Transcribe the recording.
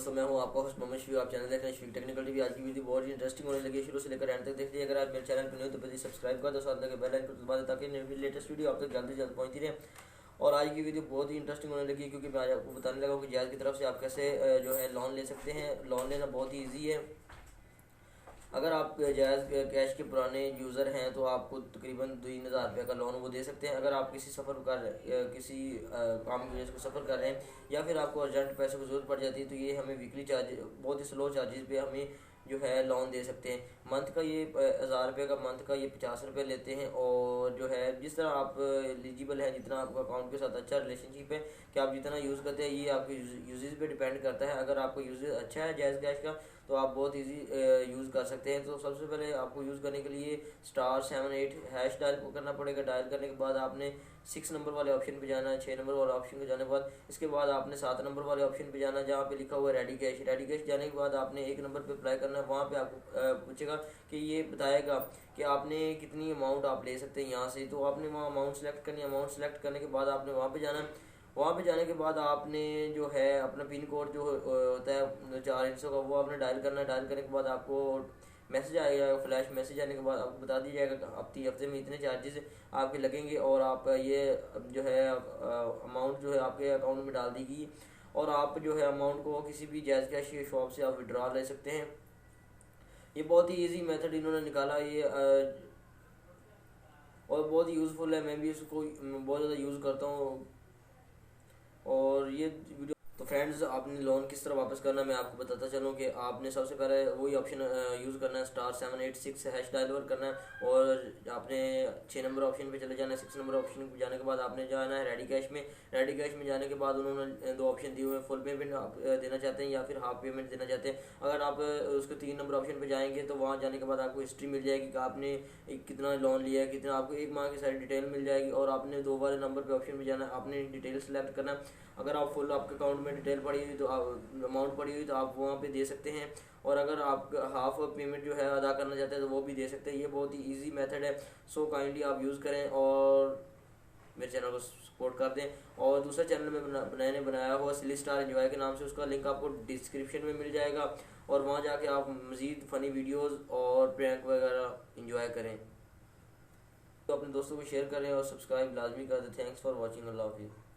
दोस्तों, मैं हूं आपका होस्ट मोहम्मद शफी। आप चैनल देख रहे हैं शफी टेक्निकल टीवी। आज की वीडियो बहुत ही इंटरेस्टिंग होने लगी है, शुरू से लेकर एंड तक देखिए। अगर आप मेरे चैनल पर नहीं हो तो प्लीज सब्सक्राइब कर दो, साथ लगे बेल आइकन को दबा दें ताकि नई लेटेस्ट वीडियो आप तक जल्दी से जल्द पहुंचती रहे। और आज की वीडियो बहुत ही इंटरेस्टिंग होने लगी है, क्योंकि मैं आज आपको बताने लगा हूँ कि जायज़ की तरफ से आप कैसे जो है लोन ले सकते हैं। लोन लेना बहुत ही ईजी है। अगर आप जायज़ कैश के पुराने यूज़र हैं तो आपको तकरीबन 3,000 रुपये का लोन वो दे सकते हैं। अगर आप किसी सफ़र कर किसी काम की वजह से सफ़र कर रहे हैं या फिर आपको अर्जेंट पैसे की ज़रूरत पड़ जाती है, तो ये हमें वीकली चार्ज बहुत ही स्लो चार्जेस पे हमें जो है लोन दे सकते हैं। मंथ का ये 1,000 रुपये का, मंथ का ये 50 रुपये लेते हैं। और जो है जिस तरह आप एलिजिबल हैं, जितना आपका अकाउंट के साथ अच्छा रिलेशनशिप है कि आप जितना यूज़ करते हैं, ये आपके यूजेज पे डिपेंड करता है। अगर आपका यूजेज अच्छा है जायज़ कैश का तो आप बहुत इजी यूज़ कर सकते हैं। तो सबसे पहले आपको यूज़ करने के लिए *78# डायल करना पड़ेगा। डायल करने के बाद आपने 6 नंबर वाले ऑप्शन पे जाना है। 6 नंबर वाले ऑप्शन पे जाने के बाद इसके बाद आपने 7 नंबर वाले ऑप्शन पे जाना है, जहाँ पे लिखा हुआ है रेडी कैश। रेडी कैश जाने के बाद आपने 1 नंबर पे अप्लाई करना है। वहाँ पे आपको पूछेगा कि ये बताएगा कि आपने कितनी अमाउंट आप ले सकते हैं यहाँ से। तो आपने वहाँ अमाउंट सेलेक्ट करनी है। अमाउंट सेलेक्ट करने के बाद आपने वहाँ पे जाना है। वहाँ पे जाने के बाद आपने जो है अपना पिन कोड जो होता है 4 हिस्सों का, वो आपने डायल करना है। डायल करने के बाद आपको मैसेज आएगा, फ्लैश मैसेज आने के बाद आपको बता दिया जाएगा कि हफ्ते हफ्ते में इतने चार्जेस आपके लगेंगे और आप ये जो है अमाउंट जो है आपके अकाउंट में डाल दी गई। और आप जो है अमाउंट को किसी भी जायज़ कैश शॉप से आप विड्रॉ ले सकते हैं। ये बहुत ही ईजी मेथड इन्होंने निकाला ये और बहुत ही यूज़फुल है। मैं भी इसको बहुत ज़्यादा यूज़ करता हूँ। और ये वीडियो तो फ्रेंड्स, आपने लोन किस तरह वापस करना है मैं आपको बताता चलूँ कि आपने सबसे पहले वही ऑप्शन यूज़ करना है, *786# डायल करना है। और आपने 6 नंबर ऑप्शन पे चले जाना है। 6 नंबर ऑप्शन पे जाने के बाद आपने जाना है रेडी कैश में। रेडी कैश में जाने के बाद उन्होंने 2 ऑप्शन दिए हुए हैं, फुल पेमेंट आप देना चाहते हैं या फिर हाफ पेमेंट देना चाहते हैं। अगर आप उसके 3 नंबर ऑप्शन पे जाएंगे तो वहाँ जाने के बाद आपको हिस्ट्री मिल जाएगी कि आपने कितना लोन लिया है, कितना, आपको 1 माह की सारी डिटेल मिल जाएगी। और आपने 2 वाले नंबर पे ऑप्शन पे जाना है, आपने डिटेल सेलेक्ट करना है। अगर आप फुल आपके अकाउंट में डिटेल पड़ी हुई तो अमाउंट पड़ी हुई तो आप वहाँ पे दे सकते हैं। और अगर आप हाफ पेमेंट जो है अदा करना चाहते हैं तो वो भी दे सकते हैं। ये बहुत ही इजी मेथड है। सो काइंडली आप यूज़ करें और मेरे चैनल को सपोर्ट कर दें। और दूसरा चैनल में मैंने बनाया हुआ सिली स्टार एंजॉय के नाम से, उसका लिंक आपको डिस्क्रिप्शन में मिल जाएगा। और वहाँ जाके आप मज़ीद फ़नी वीडियोज़ और प्रैंक वगैरह इंजॉय करें। तो अपने दोस्तों को शेयर करें और सब्सक्राइब लाजमी कर दें। Thanks for watching. अल्लाह हाफिज़।